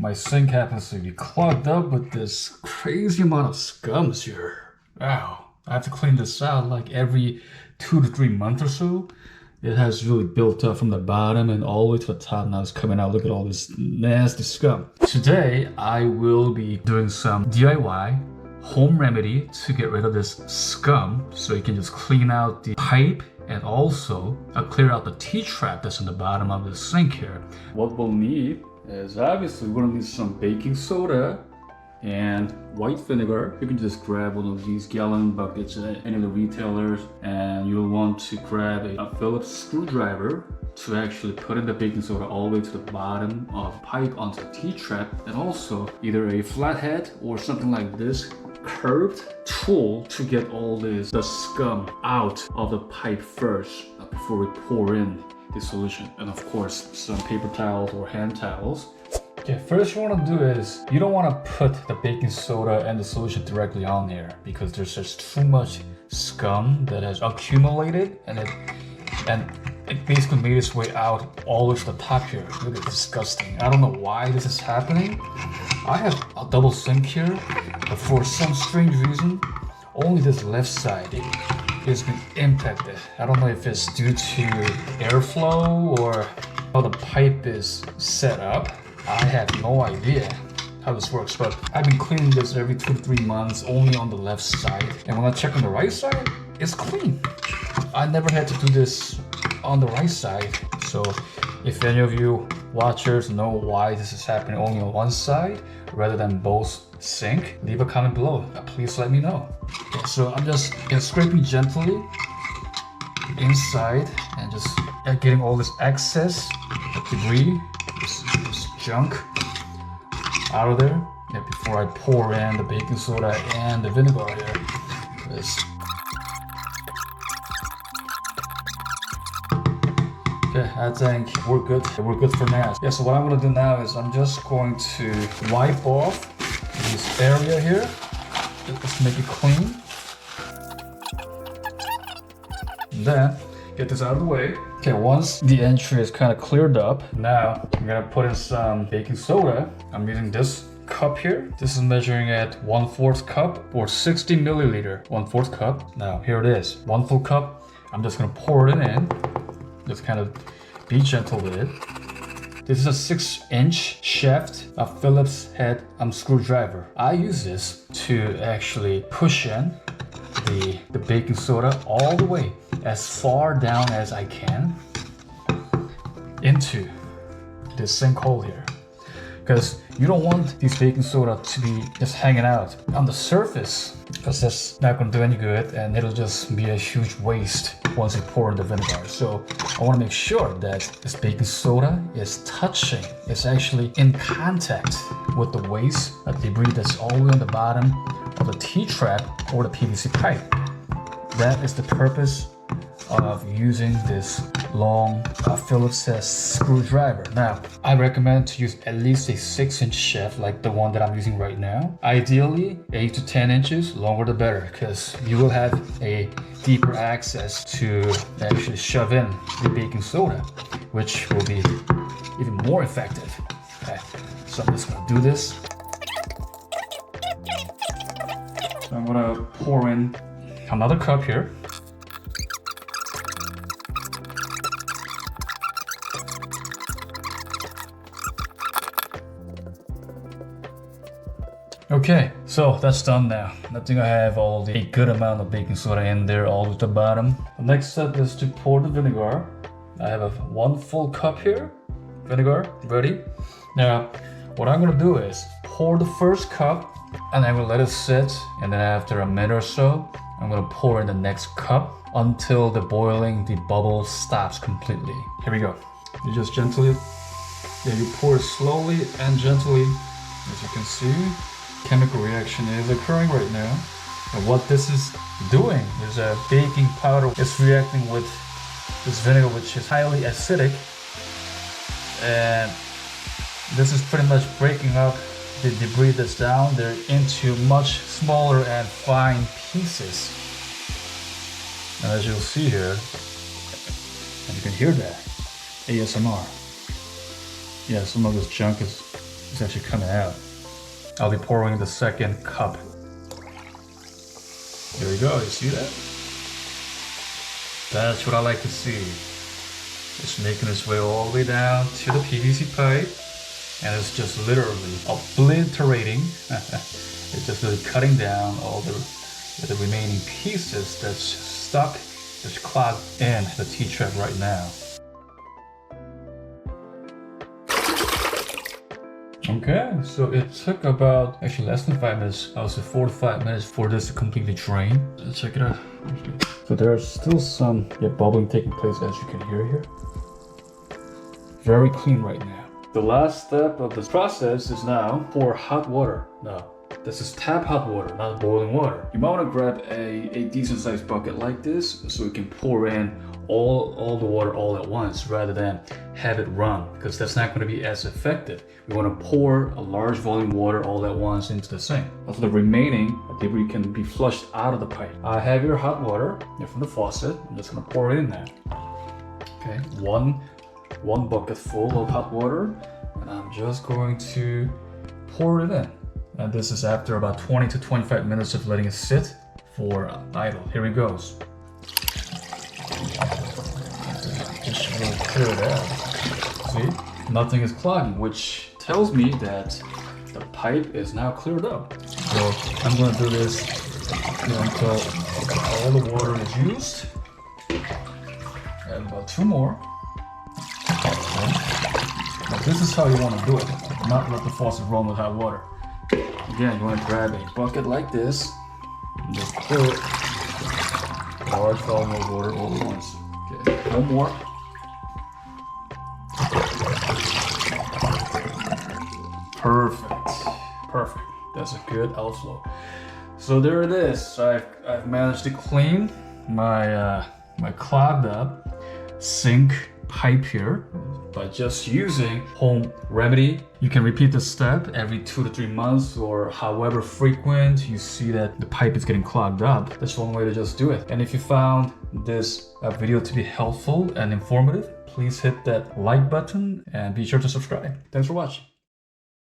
My sink happens to be clogged up with this crazy amount of scums here. Wow, I have to clean this out like every 2 to 3 months or so. It has really built up from the bottom and all the way to the top. Now it's coming out. Look at all this nasty scum. Today, I will be doing some DIY home remedy to get rid of this scum so you can just clean out the pipe and also clear out the T-trap that's in the bottom of the sink here. What we'll need is obviously we're gonna need some baking soda and white vinegar. You can just grab one of these gallon buckets at any of the retailers, and you'll want to grab a Phillips screwdriver to actually put in the baking soda all the way to the bottom of the pipe onto the T-trap, and also either a flathead or something like this curved tool to get all the scum out of the pipe first before we pour in the solution, and of course some paper towels or hand towels. Okay, first you want to do is you don't want to put the baking soda and the solution directly on here because there's just too much scum that has accumulated and it basically made its way out all the way to the top here. Look at disgusting. I don't know why this is happening. I have a double sink here, but for some strange reason, only this left side has been impacted. I don't know if it's due to airflow or how the pipe is set up. I have no idea how this works, but I've been cleaning this every 2 to 3 months only on the left side. And when I check on the right side, it's clean. I never had to do this on the right side. So if any of you watchers know why this is happening only on one side rather than both sink, leave a comment below. Please let me know. Okay, so I'm just scraping gently inside and just getting all this excess debris, this junk out of there before I pour in the baking soda and the vinegar here. Okay, I think we're good. We're good for now. Yeah, so what I'm gonna do now is I'm just going to wipe off this area here. Just make it clean. And then get this out of the way. Okay, once the entry is kind of cleared up, now I'm gonna put in some baking soda. I'm using this cup here. This is measuring at 1/4 cup or 60 milliliter, 1/4 cup. Now here it is, 1 full cup. I'm just gonna pour it in. Just kind of be gentle with it. This is a 6-inch shaft, a Phillips head screwdriver. I use this to actually push in the baking soda all the way as far down as I can into this sinkhole here. Because you don't want this baking soda to be just hanging out on the surface, because that's not going to do any good and it'll just be a huge waste once you pour in the vinegar. So I want to make sure that this baking soda is touching, it's actually in contact with the waste, debris that's all the way on the bottom of the T-trap or the PVC pipe. That is the purpose of using this long Phillips screwdriver. Now, I recommend to use at least a 6-inch shaft like the one that I'm using right now. Ideally, 8 to 10 inches, longer the better, because you will have a deeper access to actually shove in the baking soda, which will be even more effective. Okay, so I'm just gonna do this. So I'm gonna pour in another cup here. Okay, so that's done now. I think I have a good amount of baking soda in there all at the bottom. The next step is to pour the vinegar. I have 1 full cup here, vinegar, ready. Now, what I'm gonna do is pour the first cup and I'm gonna let it sit, and then after a minute or so, I'm gonna pour in the next cup until the bubble stops completely. Here we go. You just gently, you pour it slowly and gently, as you can see. Chemical reaction is occurring right now, and what this is doing is a baking powder is reacting with this vinegar, which is highly acidic, and this is pretty much breaking up the debris that's down there into much smaller and fine pieces. And as you'll see here, and you can hear that ASMR. Yeah, some of this junk is It's actually coming out. I'll be pouring the second cup. There we go, you see that? That's what I like to see. It's making its way all the way down to the PVC pipe, and it's just literally obliterating. It's just really cutting down all the remaining pieces that's stuck, that's clogged in the T-trap right now. Okay, so it took about, actually less than 5 minutes, I would say 4 to 5 minutes for this to completely drain. Let's check it out. So there's still some bubbling taking place, as you can hear here. Very clean right now. The last step of this process is now pour hot water. Now, this is tap hot water, not boiling water. You might want to grab a decent sized bucket like this so you can pour in all the water all at once rather than have it run, because that's not going to be as effective. We want to pour a large volume of water all at once into the sink. Also, the remaining debris can be flushed out of the pipe. I have your hot water from the faucet. I'm just going to pour it in there. Okay, one bucket full of hot water, and I'm just going to pour it in. And this is after about 20 to 25 minutes of letting it sit for idle. Here it goes. Just really clear it out. See? Nothing is clogging, which tells me that the pipe is now cleared up. So I'm going to do this until all the water is used. And about 2 more. Okay. Now this is how you want to do it. Not let the faucet run with hot water. Again, you want to grab a bucket like this and just pour a large volume of water all at once. Okay, 1 more. Perfect. That's a good outflow. So there it is. I've managed to clean my clogged up sink pipe here by just using home remedy. You can repeat this step every 2 to 3 months or however frequent you see that the pipe is getting clogged up. That's one way to just do it. And if you found this video to be helpful and informative, please hit that like button and be sure to subscribe. Thanks for watching.